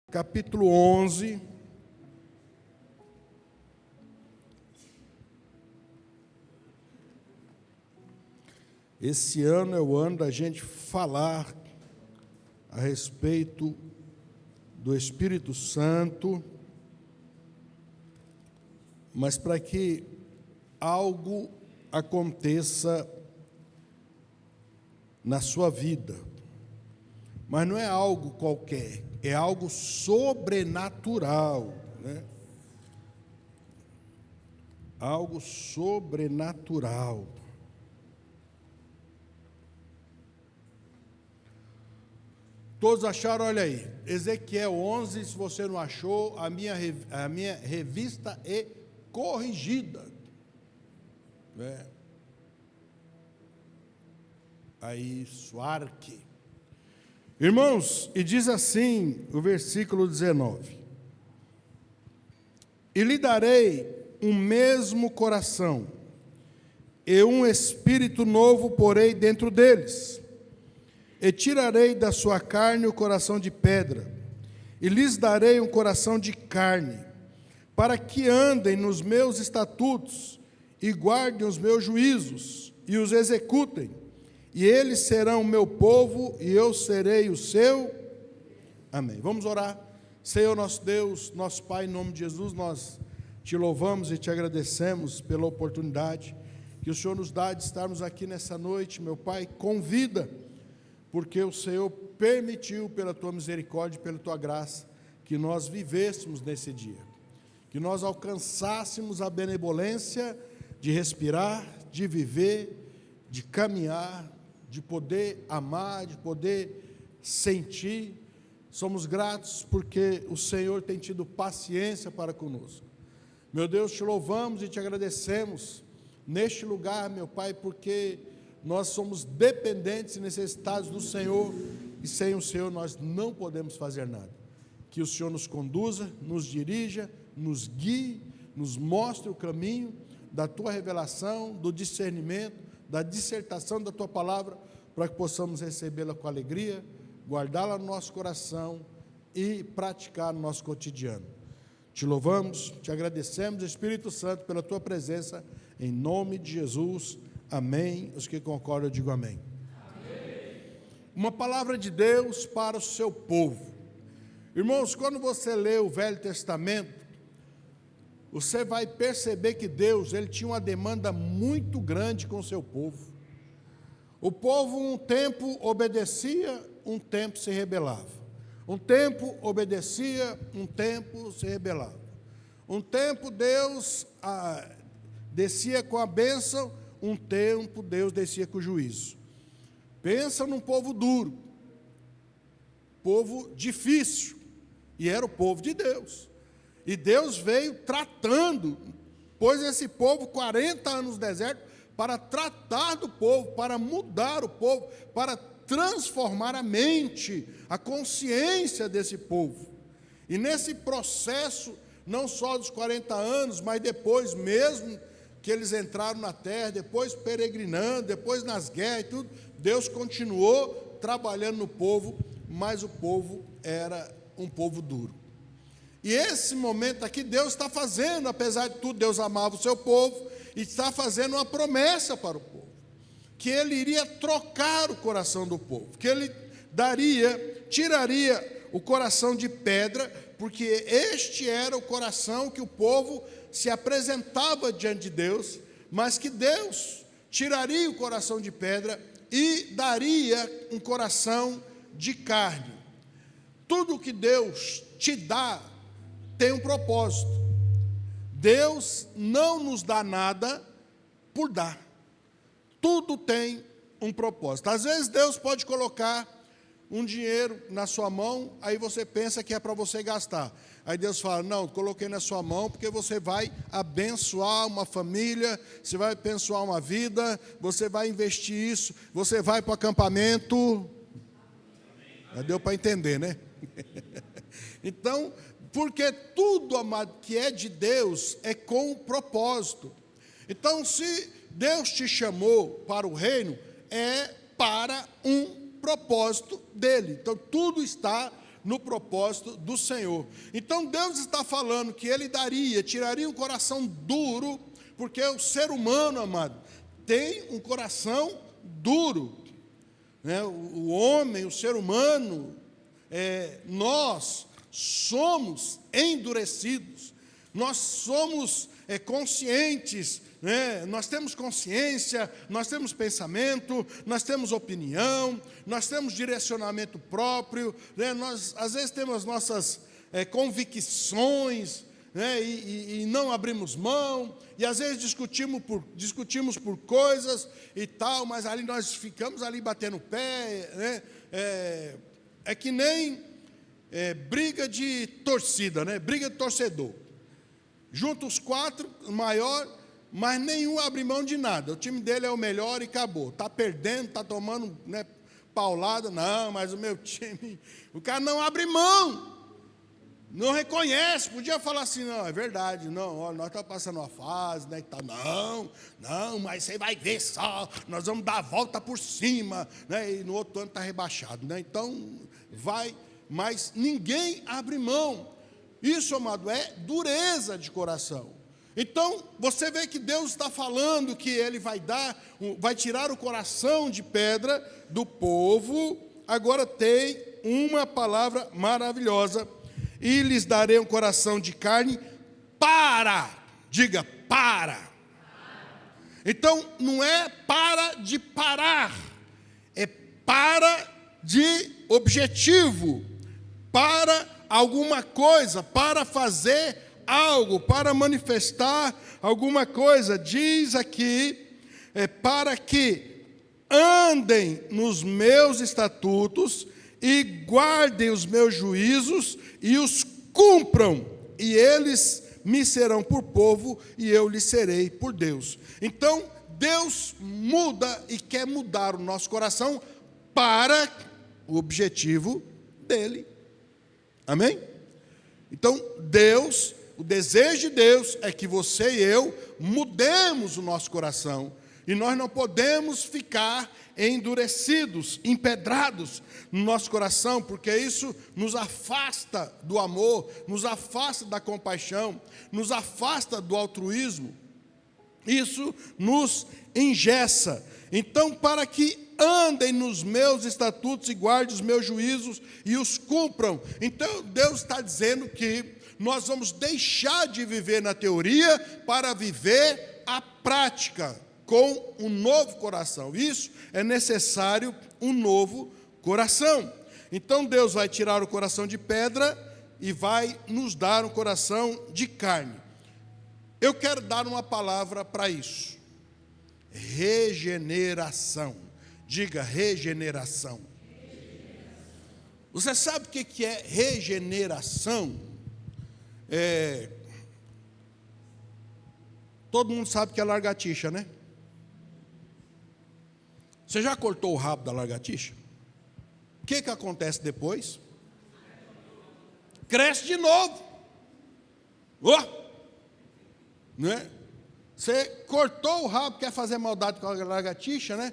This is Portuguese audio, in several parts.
capítulo 11. Esse ano é o ano da gente falar a respeito do Espírito Santo, mas para que algo aconteça na sua vida. Mas não é algo qualquer, é algo sobrenatural, né? Algo sobrenatural. Todos acharam? Olha aí, Ezequiel 11, se você não achou, a minha revista é corrigida, né? Aí, Suarque. Irmãos, e diz assim o versículo 19: E lhe darei um mesmo coração, e um espírito novo porei dentro deles, e tirarei da sua carne o coração de pedra, e lhes darei um coração de carne, para que andem nos meus estatutos, e guardem os meus juízos, e os executem. E eles serão o meu povo, e eu serei o seu. Amém. Vamos orar. Senhor nosso Deus, nosso Pai, em nome de Jesus, nós te louvamos e te agradecemos pela oportunidade que o Senhor nos dá de estarmos aqui nessa noite, meu Pai, com vida, porque o Senhor permitiu, pela tua misericórdia e pela tua graça, que nós vivêssemos nesse dia, que nós alcançássemos a benevolência de respirar, de viver, de caminhar, de poder amar, de poder sentir. Somos gratos porque o Senhor tem tido paciência para conosco. Meu Deus, te louvamos e te agradecemos neste lugar, meu Pai, porque nós somos dependentes e necessitados do Senhor, e sem o Senhor nós não podemos fazer nada. Que o Senhor nos conduza, nos dirija, nos guie, nos mostre o caminho da tua revelação, do discernimento, da dissertação da tua palavra, para que possamos recebê-la com alegria, guardá-la no nosso coração e praticar no nosso cotidiano. Te louvamos, te agradecemos, Espírito Santo, pela tua presença, em nome de Jesus. Amém. Os que concordam, eu digo amém. Amém. Uma palavra de Deus para o seu povo. Irmãos, quando você lê o Velho Testamento, você vai perceber que Deus, ele tinha uma demanda muito grande com o seu povo. O povo um tempo obedecia, um tempo se rebelava. Um tempo obedecia, um tempo se rebelava. Um tempo Deus descia com a bênção, um tempo Deus descia com o juízo. Pensa num povo duro, povo difícil, e era o povo de Deus. E Deus veio tratando, pôs esse povo 40 anos no deserto, para tratar do povo, para mudar o povo, para transformar a mente, a consciência desse povo. E nesse processo, não só dos 40 anos, mas depois mesmo que eles entraram na terra, depois peregrinando, depois nas guerras e tudo, Deus continuou trabalhando no povo, mas o povo era um povo duro. E esse momento aqui Deus está fazendo, apesar de tudo, Deus amava o seu povo, e está fazendo uma promessa para o povo, que ele iria trocar o coração do povo, que ele tiraria o coração de pedra, porque este era o coração que o povo se apresentava diante de Deus, mas que Deus tiraria o coração de pedra e daria um coração de carne. Tudo que Deus te dá tem um propósito. Deus não nos dá nada por dar. Tudo tem um propósito. Às vezes Deus pode colocar um dinheiro na sua mão, aí você pensa que é para você gastar. Aí Deus fala: não, coloquei na sua mão porque você vai abençoar uma família, você vai abençoar uma vida, você vai investir isso, você vai para o acampamento. Já deu para entender, né? Então, porque tudo, amado, que é de Deus é com propósito. Então, se Deus te chamou para o reino, é para um propósito dele. Então, tudo está no propósito do Senhor. Então Deus está falando que Ele tiraria um coração duro, porque o ser humano, amado, tem um coração duro, né? O homem, o ser humano, nós somos endurecidos, nós somos conscientes, né? Nós temos consciência, nós temos pensamento, nós temos opinião, nós temos direcionamento próprio, né? Nós às vezes temos as nossas convicções, né? E não abrimos mão, e às vezes discutimos por coisas e tal, mas ali nós ficamos ali batendo o pé, né? É que nem briga de torcida, né? Briga de torcedor. Junta os 4, o maior, mas nenhum abre mão de nada. O time dele é o melhor e acabou. Está perdendo, está tomando, né, paulada. Não, mas o meu time... O cara não abre mão, não reconhece. Podia falar assim, não, é verdade, não, ó, nós estamos passando uma fase, né, tá, não, mas você vai ver só, nós vamos dar a volta por cima, né, e no outro ano está rebaixado, né, então vai, mas ninguém abre mão. Isso, amado, é dureza de coração. Então, você vê que Deus está falando que Ele vai tirar o coração de pedra do povo. Agora tem uma palavra maravilhosa: e lhes darei um coração de carne diga, para. Então, não é para de parar, é para de objetivo, para alguma coisa, para fazer algo, para manifestar alguma coisa. Diz aqui, para que andem nos meus estatutos e guardem os meus juízos e os cumpram, e eles me serão por povo e eu lhes serei por Deus. Então, Deus muda e quer mudar o nosso coração para o objetivo dele. Amém? Então, o desejo de Deus é que você e eu mudemos o nosso coração. E nós não podemos ficar endurecidos, empedrados no nosso coração, porque isso nos afasta do amor, nos afasta da compaixão, nos afasta do altruísmo. Isso nos engessa. Então, para que andem nos meus estatutos e guardem os meus juízos e os cumpram. Então, Deus está dizendo que nós vamos deixar de viver na teoria para viver a prática, com um novo coração. Isso é necessário, um novo coração. Então, Deus vai tirar o coração de pedra e vai nos dar um coração de carne. Eu quero dar uma palavra para isso: regeneração. Diga, regeneração. Você sabe o que é regeneração? Todo mundo sabe que é lagartixa, né? Você já cortou o rabo da lagartixa? O que acontece depois? Cresce de novo. Né? Você cortou o rabo, quer fazer maldade com a lagartixa, né?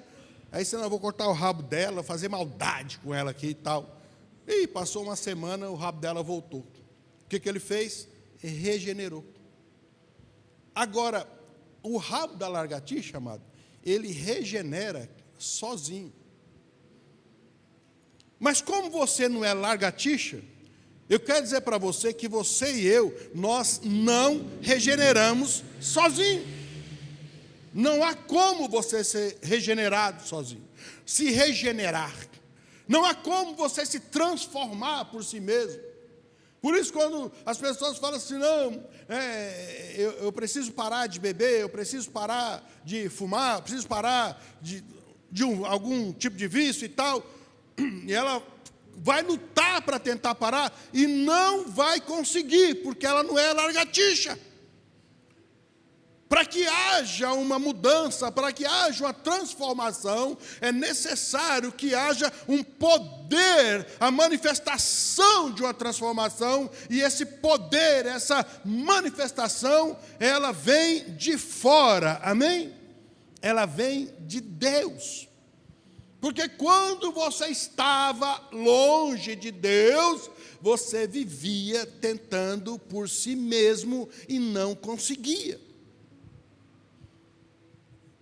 Aí você, não, vou cortar o rabo dela, fazer maldade com ela aqui e tal. E passou uma semana, o rabo dela voltou. O que ele fez? Regenerou. Agora, o rabo da lagartixa, amado, ele regenera sozinho. Mas como você não é lagartixa, eu quero dizer para você que você e eu, nós não regeneramos sozinho. Não há como você ser regenerado sozinho, se regenerar. Não há como você se transformar por si mesmo. Por isso, quando as pessoas falam assim, não, eu preciso parar de beber, eu preciso parar de fumar, eu preciso parar de algum tipo de vício e tal, e ela vai lutar para tentar parar e não vai conseguir, porque ela não é lagartixa. Para que haja uma mudança, para que haja uma transformação, é necessário que haja um poder, a manifestação de uma transformação, e esse poder, essa manifestação, ela vem de fora, amém? Ela vem de Deus. Porque quando você estava longe de Deus, você vivia tentando por si mesmo e não conseguia.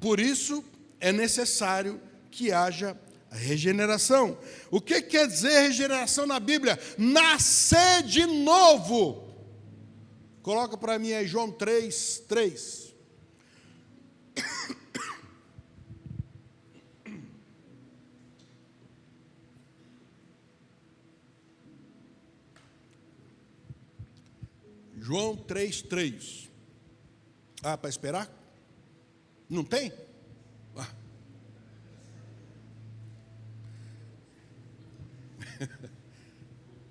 Por isso é necessário que haja regeneração. O que quer dizer regeneração na Bíblia? Nascer de novo. Coloca para mim aí João 3:3. João 3:3. Para esperar? Não tem?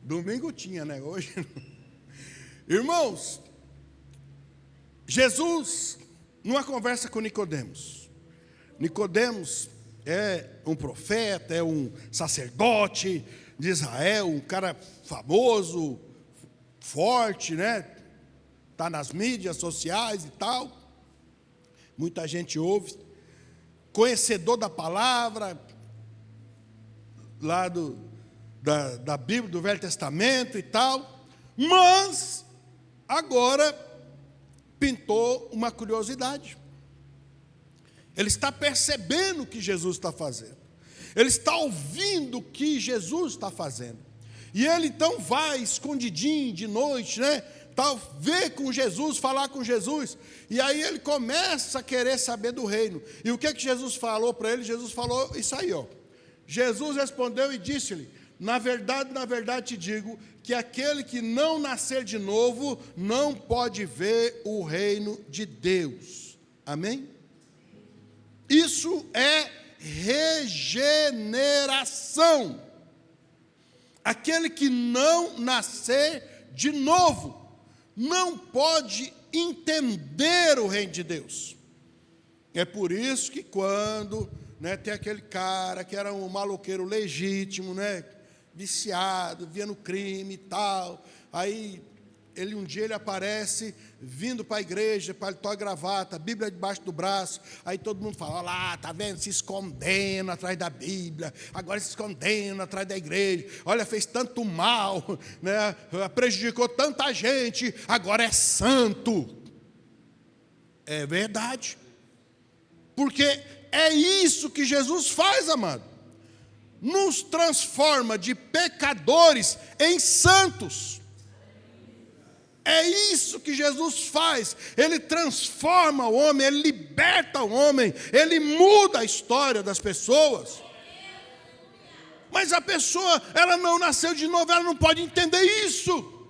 Domingo tinha, né? Hoje não. Irmãos, Jesus, numa conversa com Nicodemos. Nicodemos é um profeta, é um sacerdote de Israel, um cara famoso, forte, né? Está nas mídias sociais e tal. Muita gente ouve. Conhecedor da palavra, lá da Bíblia, do Velho Testamento e tal. Mas, agora, pintou uma curiosidade. Ele está percebendo o que Jesus está fazendo. Ele está ouvindo o que Jesus está fazendo. E ele então vai escondidinho de noite, né? Tal, ver com Jesus, falar com Jesus. E aí ele começa a querer saber do reino. E o que Jesus falou para ele? Jesus falou isso aí, ó. Jesus respondeu e disse-lhe: na verdade te digo que aquele que não nascer de novo não pode ver o reino de Deus. Amém? Isso é regeneração. Aquele que não nascer de novo não pode entender o reino de Deus. É por isso que quando, né, tem aquele cara que era um maloqueiro legítimo, né, viciado, via no crime e tal, aí um dia ele aparece vindo para a igreja, paletó e gravata, Bíblia debaixo do braço, aí todo mundo fala: olha lá, está vendo, se escondendo atrás da Bíblia, agora se escondendo atrás da igreja, olha, fez tanto mal, né, prejudicou tanta gente, agora é santo. É verdade, porque é isso que Jesus faz, amado, nos transforma de pecadores em santos. É isso que Jesus faz. Ele transforma o homem, ele liberta o homem, ele muda a história das pessoas. Mas a pessoa, ela não nasceu de novo, ela não pode entender isso.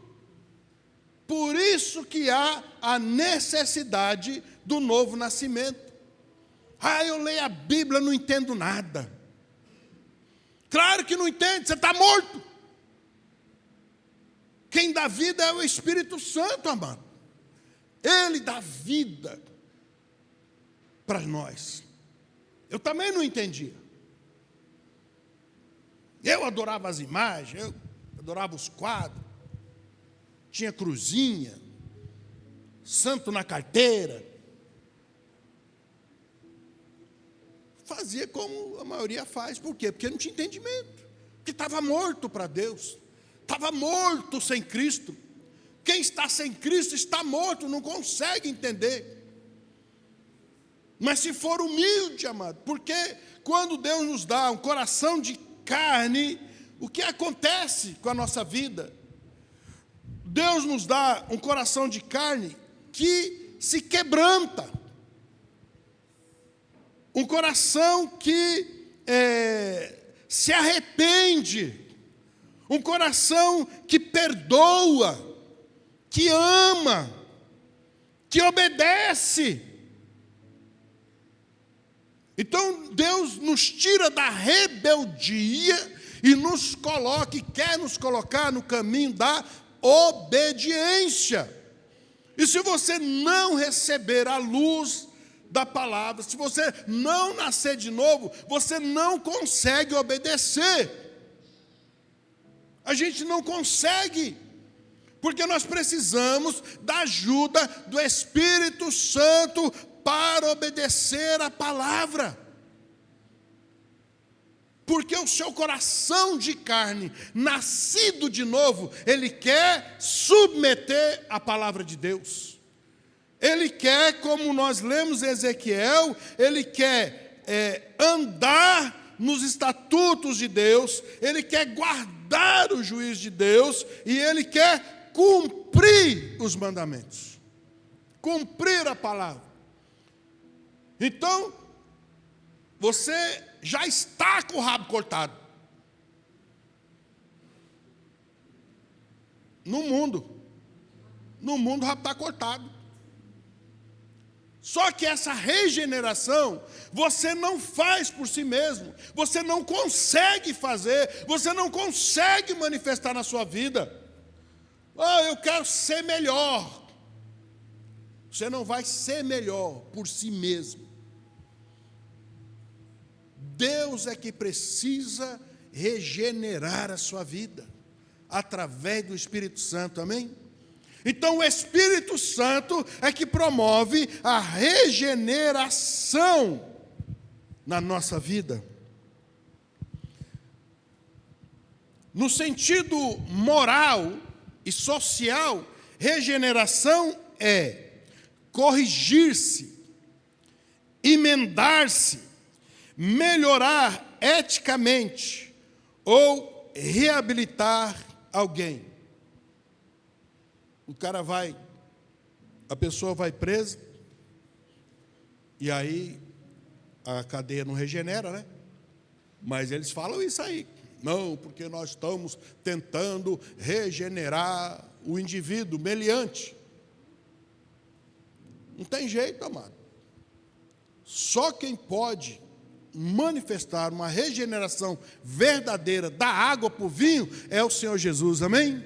Por isso que há a necessidade do novo nascimento. Eu leio a Bíblia, não entendo nada. Claro que não entende, você está morto. Quem dá vida é o Espírito Santo, amado. Ele dá vida para nós. Eu também não entendia. Eu adorava as imagens, eu adorava os quadros. Tinha cruzinha, santo na carteira. Fazia como a maioria faz. Por quê? Porque não tinha entendimento. Porque estava morto para Deus. Estava morto sem Cristo. Quem está sem Cristo está morto, não consegue entender. Mas se for humilde, amado, porque quando Deus nos dá um coração de carne, o que acontece com a nossa vida? Deus nos dá um coração de carne que se quebranta. Um coração que se arrepende. Um coração que perdoa, que ama, que obedece. Então Deus nos tira da rebeldia e nos coloca, e quer nos colocar no caminho da obediência. E se você não receber a luz da palavra, se você não nascer de novo, você não consegue obedecer. A gente não consegue, porque nós precisamos da ajuda do Espírito Santo para obedecer a palavra. Porque o seu coração de carne, nascido de novo, ele quer submeter a palavra de Deus. Ele quer, como nós lemos em Ezequiel, ele quer andar nos estatutos de Deus, ele quer guardar o juízo de Deus e ele quer cumprir os mandamentos, cumprir a palavra. Então, você já está com o rabo cortado. No mundo o rabo está cortado. Só que essa regeneração, você não faz por si mesmo, você não consegue fazer, você não consegue manifestar na sua vida. Eu quero ser melhor. Você não vai ser melhor por si mesmo. Deus é que precisa regenerar a sua vida, através do Espírito Santo, amém? Então o Espírito Santo é que promove a regeneração na nossa vida. No sentido moral e social, regeneração é corrigir-se, emendar-se, melhorar eticamente ou reabilitar alguém. A pessoa vai presa, e aí a cadeia não regenera, né? Mas eles falam isso aí. Não, porque nós estamos tentando regenerar o indivíduo meliante. Não tem jeito, amado. Só quem pode manifestar uma regeneração verdadeira da água para o vinho é o Senhor Jesus, amém?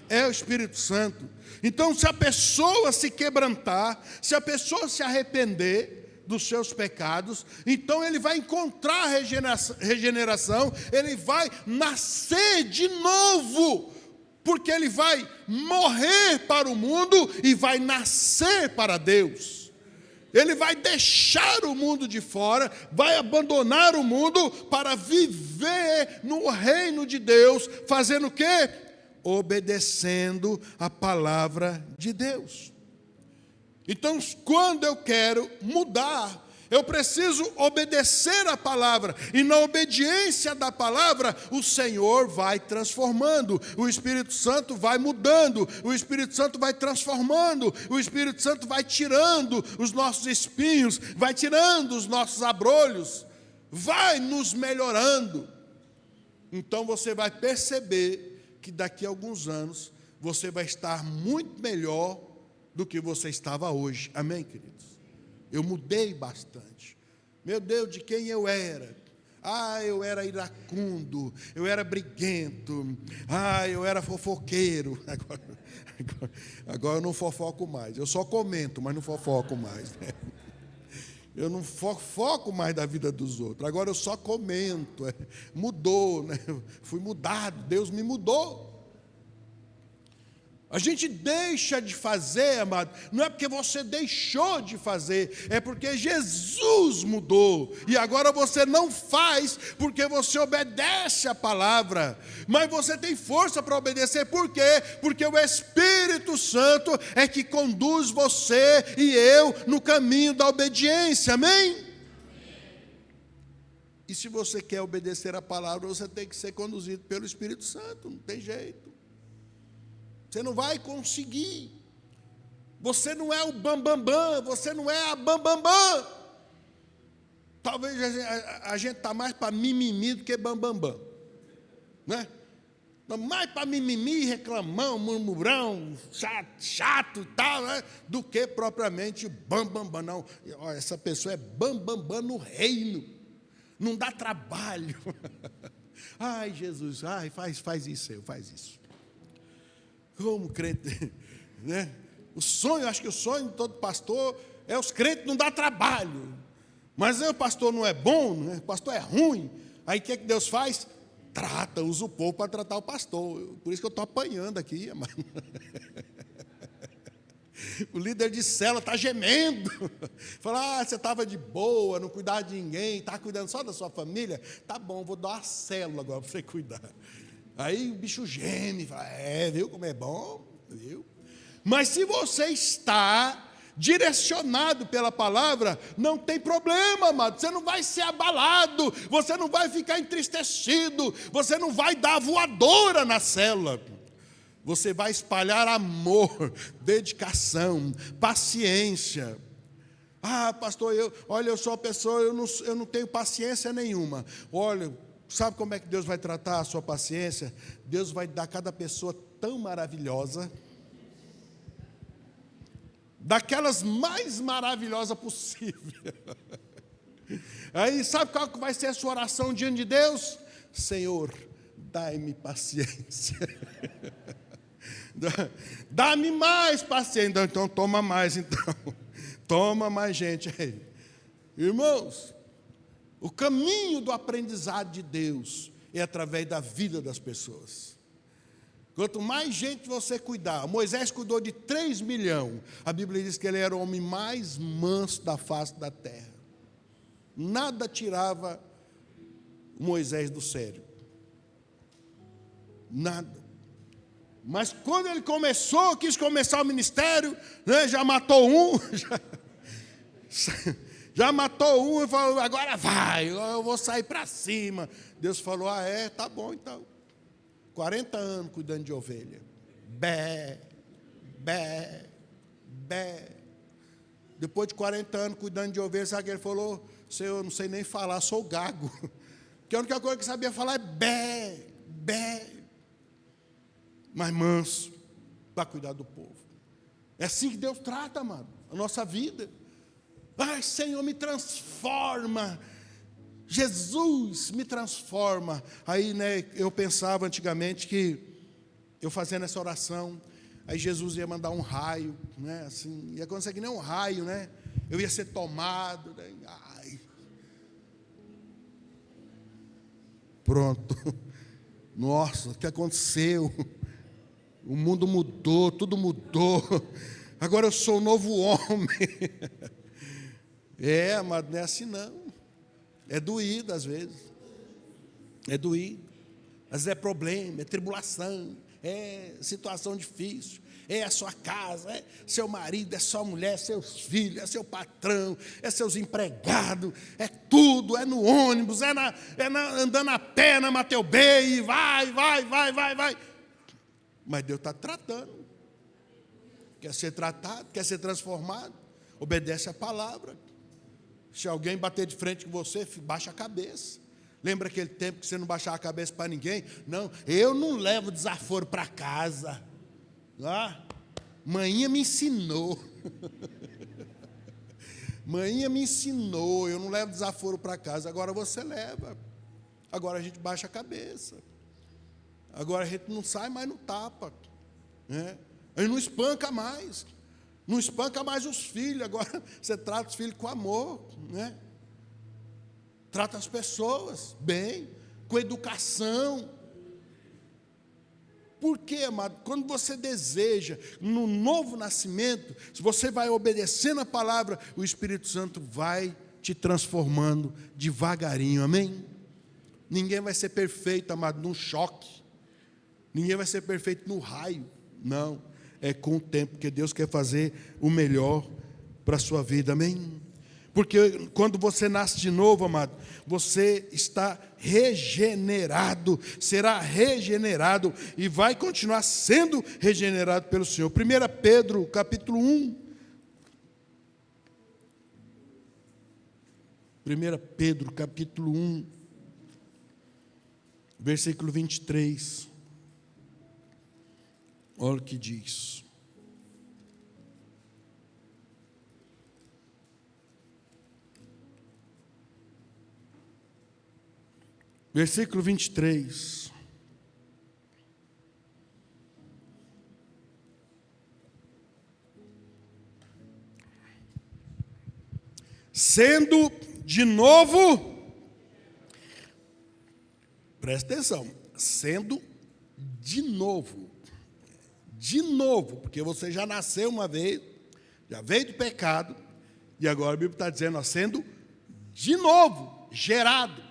É o Espírito Santo. Então, se a pessoa se quebrantar, se a pessoa se arrepender dos seus pecados, então ele vai encontrar regeneração, ele vai nascer de novo, porque ele vai morrer para o mundo e vai nascer para Deus. Ele vai deixar o mundo de fora, vai abandonar o mundo para viver no reino de Deus, fazendo o quê? Obedecendo a palavra de Deus. Então, quando eu quero mudar, eu preciso obedecer a palavra, e na obediência da palavra, o Senhor vai transformando, o Espírito Santo vai mudando, o Espírito Santo vai transformando, o Espírito Santo vai tirando os nossos espinhos, vai tirando os nossos abrolhos, vai nos melhorando. Então você vai perceber que daqui a alguns anos você vai estar muito melhor do que você estava hoje. Amém, queridos? Eu mudei bastante. Meu Deus, de quem eu era? Eu era iracundo, eu era briguento, eu era fofoqueiro. Agora eu não fofoco mais. Eu só comento, mas não fofoco mais, né? Eu não fofoco mais da vida dos outros. Agora eu só comento. Mudou, né? Fui mudado, Deus me mudou. A gente deixa de fazer, amado, não é porque você deixou de fazer, é porque Jesus mudou, e agora você não faz porque você obedece a palavra, mas você tem força para obedecer, por quê? Porque o Espírito Santo é que conduz você e eu no caminho da obediência, amém? E se você quer obedecer a palavra, você tem que ser conduzido pelo Espírito Santo, não tem jeito. Você não vai conseguir. Você não é o bambambam, você não é a bambambam. Talvez a gente está mais para mimimi do que bambambam, né? Mais para mimimi, reclamão, murmurão, chato e tal, né? Do que propriamente bambambam. Não, essa pessoa é bambambam no reino. Não dá trabalho. Ai, Jesus, faz isso, faz isso. Como crente, né? Acho que o sonho de todo pastor é os crentes não dar trabalho. Mas o pastor não é bom, né? O pastor é ruim. Aí o que Deus faz? Usa o povo para tratar o pastor. Por isso que eu estou apanhando aqui, amado. O líder de célula está gemendo. Fala, você estava de boa, não cuidava de ninguém, está cuidando só da sua família? Tá bom, vou dar uma célula agora para você cuidar. Aí o bicho geme, fala, viu como é bom? Viu? Mas se você está direcionado pela palavra, não tem problema, amado. Você não vai ser abalado, você não vai ficar entristecido, você não vai dar voadora na célula. Você vai espalhar amor, dedicação, paciência. Ah, pastor, eu sou uma pessoa, eu não tenho paciência nenhuma. Olha, sabe como é que Deus vai tratar a sua paciência? Deus vai dar a cada pessoa tão maravilhosa, daquelas mais maravilhosas possível. Aí sabe qual que vai ser a sua oração diante de Deus? Senhor, dai-me paciência. Dá-me mais paciência. Então toma mais, então. Toma mais gente aí. Irmãos, o caminho do aprendizado de Deus é através da vida das pessoas. Quanto mais gente você cuidar, Moisés cuidou de 3 milhões. A Bíblia diz que ele era o homem mais manso da face da terra. Nada tirava Moisés do sério. Nada. Mas quando ele quis começar o ministério, né, já matou um, já matou um e falou, agora vai, eu vou sair para cima. Deus falou, tá bom então. 40 anos cuidando de ovelha. Bé, bé, bé. Depois de 40 anos cuidando de ovelha, sabe o que ele falou? Senhor, eu não sei nem falar, sou gago. Porque a única coisa que sabia falar é bé, bé. Mas manso, para cuidar do povo. É assim que Deus trata, amado, a nossa vida. Ai, Senhor, me transforma. Jesus me transforma. Aí, né, eu pensava antigamente que eu fazendo essa oração, aí Jesus ia mandar um raio, né, assim, ia acontecer que nem um raio, né? Eu ia ser tomado, né? Ai. Pronto. Nossa, o que aconteceu? O mundo mudou, tudo mudou. Agora eu sou um novo homem. Mas não é assim não. É doído às vezes. É doído. Às vezes é problema, é tribulação, é situação difícil. É a sua casa, é seu marido, é sua mulher, é seus filhos, é seu patrão, é seus empregados, é tudo, é no ônibus, andando a pé na Mateu Bay, vai. Mas Deus está tratando. Quer ser tratado, quer ser transformado, obedece a palavra. Se alguém bater de frente com você, baixa a cabeça. Lembra aquele tempo que você não baixava a cabeça para ninguém? Não, eu não levo desaforo para casa. Maninha me ensinou. Maninha me ensinou, eu não levo desaforo para casa. Agora você leva. Agora a gente baixa a cabeça. Agora a gente não sai mais no tapa, né? A gente não espanca mais. Não espanca mais os filhos. Agora você trata os filhos com amor, né? Trata as pessoas bem, com educação. Por quê, amado? Quando você deseja, no novo nascimento, se você vai obedecendo a palavra, o Espírito Santo vai te transformando devagarinho, amém? Ninguém vai ser perfeito, amado, num choque. Ninguém vai ser perfeito no raio. Não, é com o tempo, que Deus quer fazer o melhor para a sua vida, amém? Porque quando você nasce de novo, amado, você está regenerado, será regenerado e vai continuar sendo regenerado pelo Senhor. 1 Pedro, capítulo 1. 1 Pedro, capítulo 1, versículo 23. Olha o que diz. Versículo 23. Sendo de novo, presta atenção, sendo de novo, porque você já nasceu uma vez, Já veio do pecado, e agora a Bíblia está dizendo, sendo de novo gerado.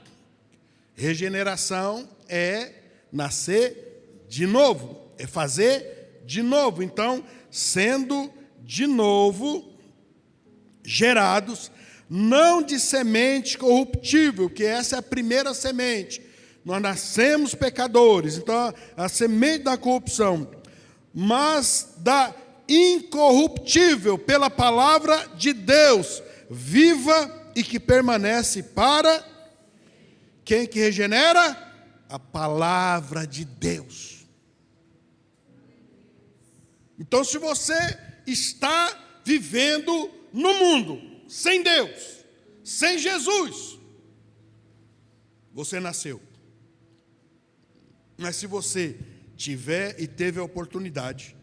Regeneração é nascer de novo, é fazer de novo. Então, sendo de novo gerados, não de semente corruptível, que essa é a primeira semente. Nós nascemos pecadores, então a semente da corrupção, mas da incorruptível, pela palavra de Deus, viva e que permanece para quem que regenera? A palavra de Deus. Então, se você está vivendo no mundo, sem Deus, sem Jesus, você nasceu. Mas se você tiver e teve a oportunidade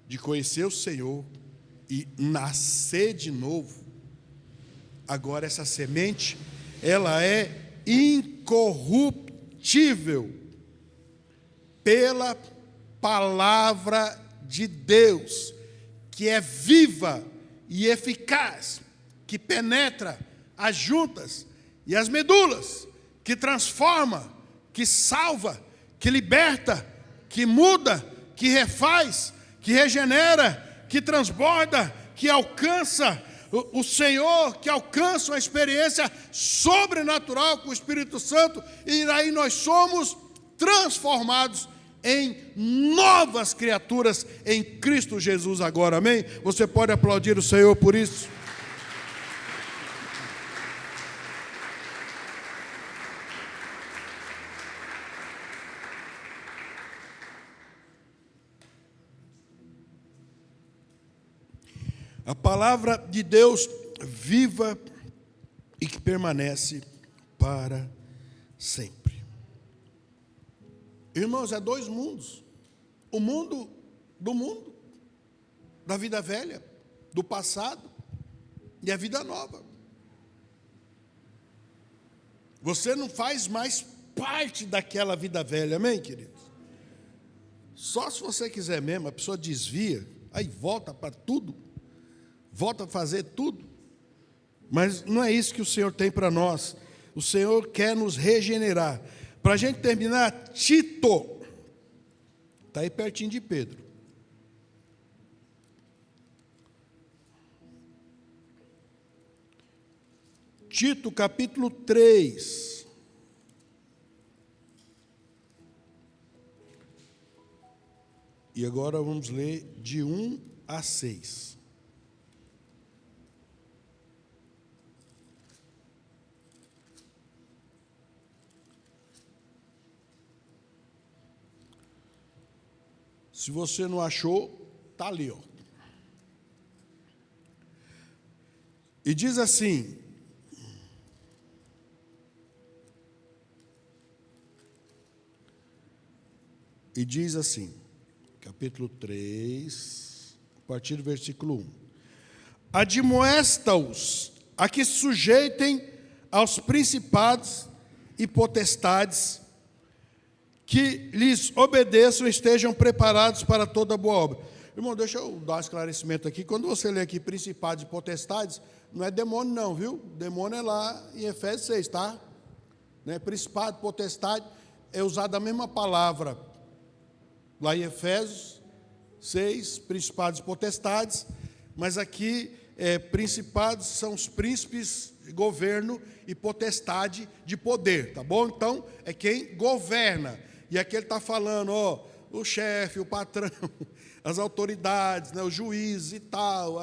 de conhecer o Senhor e nascer de novo, agora essa semente, ela é incorruptível pela palavra de Deus, que é viva e eficaz, que penetra as juntas e as medulas, que transforma, que salva, que liberta, que muda, que refaz, que regenera, que transborda, que alcança o Senhor, que alcança uma experiência sobrenatural com o Espírito Santo, e aí nós somos transformados em novas criaturas em Cristo Jesus agora, amém? Você pode aplaudir o Senhor por isso? A palavra de Deus viva e que permanece para sempre. Irmãos, é dois mundos. O mundo do mundo, da vida velha, do passado, e a vida nova. Você não faz mais parte daquela vida velha, amém, queridos? Só se você quiser mesmo, a pessoa desvia, aí volta para tudo, volta a fazer tudo. Mas não é isso que o Senhor tem para nós. O Senhor quer nos regenerar. Para a gente terminar, Tito, está aí pertinho de Pedro. Tito, capítulo 3. E agora vamos ler de 1 a 6. Se você não achou, está ali, ó. E diz assim: capítulo 3, a partir do versículo 1. Admoesta-os a que se sujeitem aos principados e potestades, que lhes obedeçam e estejam preparados para toda boa obra. Irmão, deixa eu dar um esclarecimento aqui. Quando você lê aqui principados e potestades, não é demônio não, viu? Demônio é lá em Efésios 6, tá? Né? Principado, potestade, é usada a mesma palavra lá em Efésios 6, principados e potestades, mas aqui, principados são os príncipes de governo e potestade de poder, tá bom? Então, é quem governa. E aqui ele está falando, ó, o chefe, o patrão, as autoridades, né, os juízes e tal,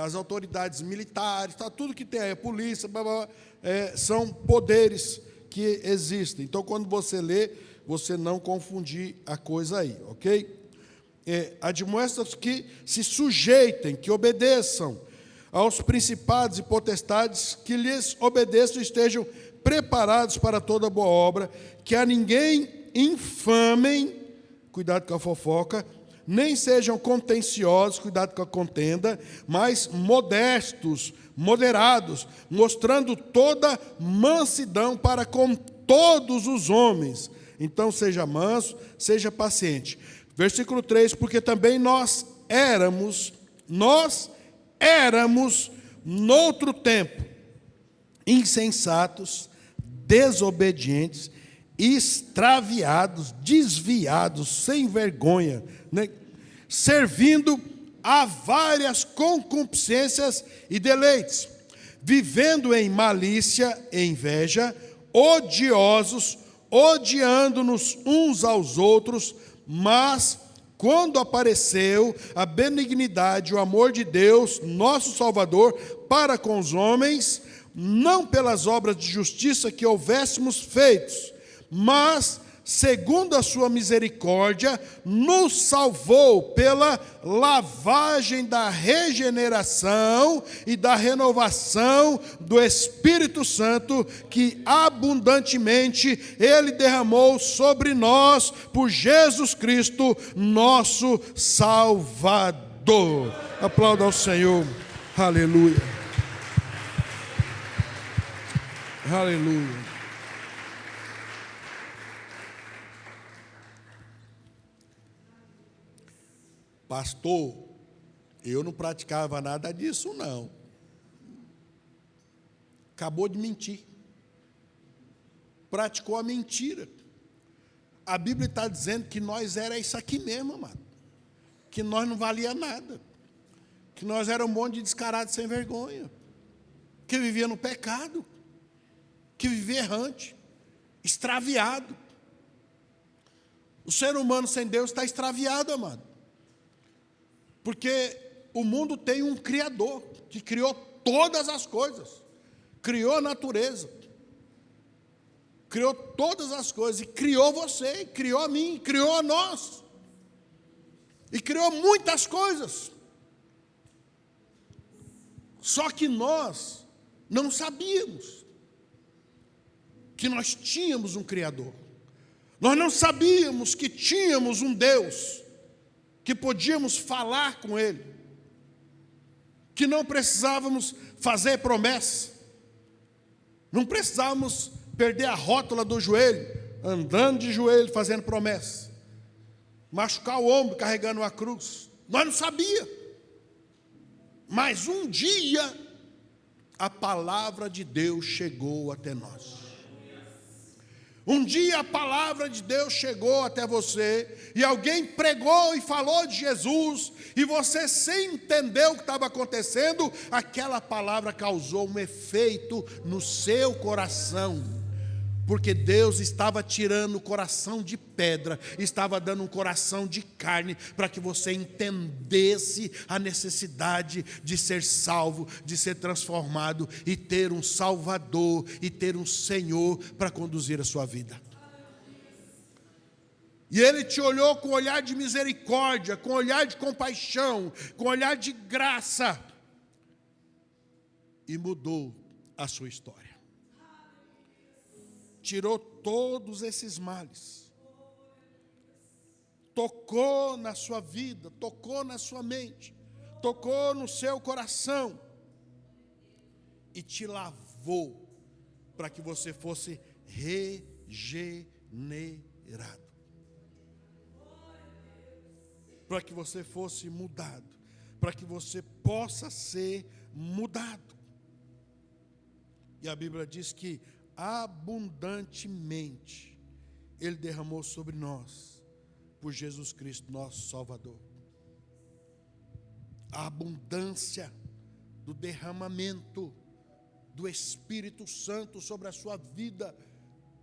as autoridades militares, tá, tudo que tem aí, a polícia, blá, blá, são poderes que existem. Então, quando você lê, você não confundir a coisa aí, ok? Admoesta-os que se sujeitem, que obedeçam aos principados e potestades, que lhes obedeçam e estejam preparados para toda boa obra, que a ninguém infamem, cuidado com a fofoca, nem sejam contenciosos, cuidado com a contenda, mas modestos, moderados, mostrando toda mansidão para com todos os homens. Então seja manso, seja paciente. Versículo 3, porque também nós éramos, noutro tempo, insensatos, desobedientes, extraviados, desviados, sem vergonha, né? Servindo a várias concupiscências e deleites, vivendo em malícia e inveja, odiosos, odiando-nos uns aos outros, mas quando apareceu a benignidade, o amor de Deus, nosso Salvador, para com os homens, não pelas obras de justiça que houvéssemos feitos, mas, segundo a sua misericórdia, nos salvou pela lavagem da regeneração e da renovação do Espírito Santo, que abundantemente Ele derramou sobre nós, por Jesus Cristo, nosso Salvador. Aplauda ao Senhor. Aleluia. Aleluia. Pastor, eu não praticava nada disso, não. Acabou de mentir. Praticou a mentira. A Bíblia está dizendo que nós era isso aqui mesmo, amado. Que nós não valia nada. Que nós era um monte de descarado sem vergonha. Que vivia no pecado. Que vivia errante. Extraviado. O ser humano sem Deus está extraviado, amado. Porque o mundo tem um Criador, que criou todas as coisas. Criou a natureza. Criou todas as coisas. E criou você, criou a mim, criou a nós. E criou muitas coisas. Só que nós não sabíamos que nós tínhamos um Criador. Nós não sabíamos que tínhamos um Deus, que podíamos falar com Ele, que não precisávamos fazer promessa, não precisávamos perder a rótula do joelho, andando de joelho, fazendo promessa, machucar o ombro, carregando uma cruz. Nós não sabíamos, mas um dia a palavra de Deus chegou até nós. Um dia a palavra de Deus chegou até você, e alguém pregou e falou de Jesus, e você, sem entender o que estava acontecendo, aquela palavra causou um efeito no seu coração, porque Deus estava tirando o coração de pedra, estava dando um coração de carne, para que você entendesse a necessidade de ser salvo, de ser transformado, e ter um Salvador, e ter um Senhor para conduzir a sua vida. E Ele te olhou com olhar de misericórdia, com olhar de compaixão, com olhar de graça, e mudou a sua história. Tirou todos esses males, tocou na sua vida, tocou na sua mente, tocou no seu coração, e te lavou, para que você fosse regenerado, para que você fosse mudado, para que você possa ser mudado. E a Bíblia diz que abundantemente Ele derramou sobre nós, por Jesus Cristo, nosso Salvador. A abundância do derramamento do Espírito Santo sobre a sua vida,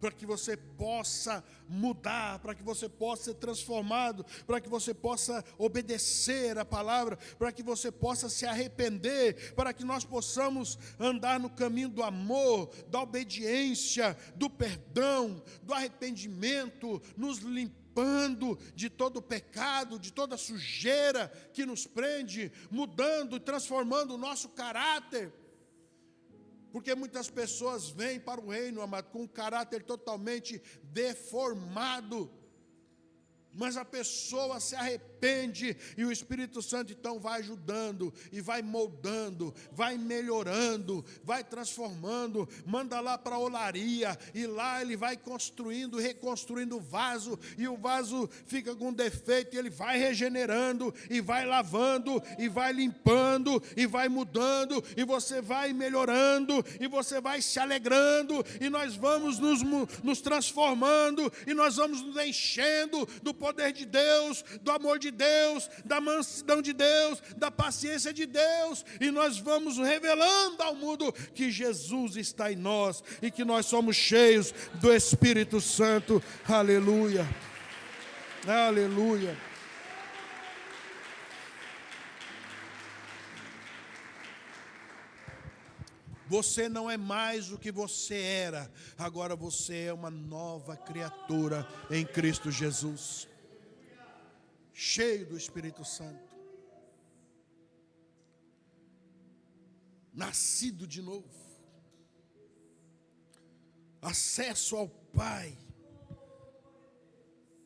para que você possa mudar, para que você possa ser transformado, para que você possa obedecer a palavra, para que você possa se arrepender, para que nós possamos andar no caminho do amor, da obediência, do perdão, do arrependimento, nos limpando de todo pecado, de toda sujeira que nos prende, mudando e transformando o nosso caráter. Porque muitas pessoas vêm para o reino, amado, com um caráter totalmente deformado. Mas a pessoa se arrepende arrepende, e o Espírito Santo então vai ajudando, e vai moldando, vai melhorando, vai transformando, manda lá para a olaria, e lá ele vai construindo, reconstruindo o vaso, e o vaso fica com defeito, e ele vai regenerando, e vai lavando, e vai limpando, e vai mudando, e você vai melhorando, e você vai se alegrando, e nós vamos nos transformando, e nós vamos nos enchendo do poder de Deus, do amor de Deus, da mansidão de Deus, da paciência de Deus, e nós vamos revelando ao mundo que Jesus está em nós, e que nós somos cheios do Espírito Santo. Aleluia, aleluia. Você não é mais o que você era, agora você é uma nova criatura em Cristo Jesus, cheio do Espírito Santo, nascido de novo, acesso ao Pai,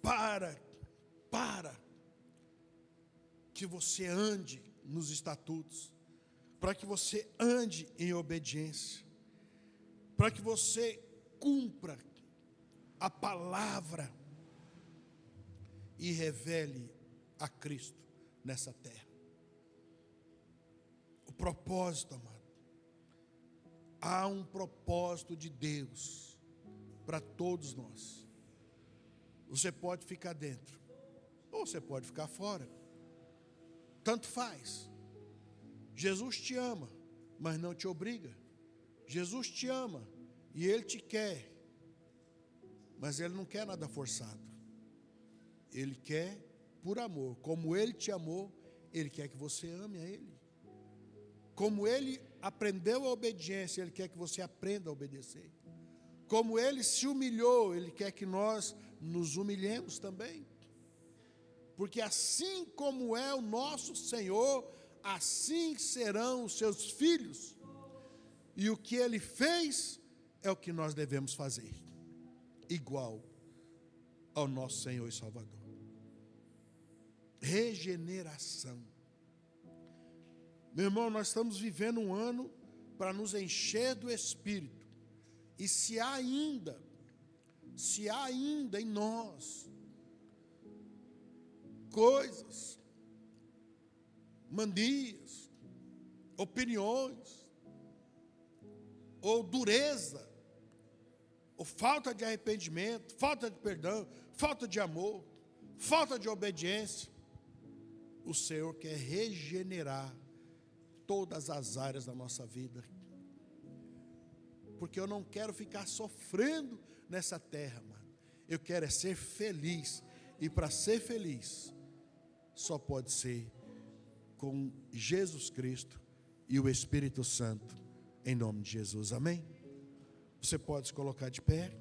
para que você ande nos estatutos, para que você ande em obediência, para que você cumpra a palavra e revele a Cristo nessa terra. O propósito, amado, há um propósito de Deus para todos nós. Você pode ficar dentro, ou você pode ficar fora, tanto faz. Jesus te ama, mas não te obriga. Jesus te ama e Ele te quer, mas Ele não quer nada forçado. Ele quer por amor. Como Ele te amou, Ele quer que você ame a Ele. Como Ele aprendeu a obediência, Ele quer que você aprenda a obedecer. Como Ele se humilhou, Ele quer que nós nos humilhemos também. Porque assim como é o nosso Senhor, assim serão os seus filhos. E o que Ele fez é o que nós devemos fazer, igual ao nosso Senhor e Salvador. Regeneração. Meu irmão, nós estamos vivendo um ano para nos encher do Espírito. E se há ainda em nós coisas, manias, opiniões, ou dureza, ou falta de arrependimento, falta de perdão, falta de amor, falta de obediência, o Senhor quer regenerar todas as áreas da nossa vida. Porque eu não quero ficar sofrendo nessa terra, mano. Eu quero é ser feliz. E para ser feliz, só pode ser com Jesus Cristo e o Espírito Santo, em nome de Jesus, amém? Você pode se colocar de pé.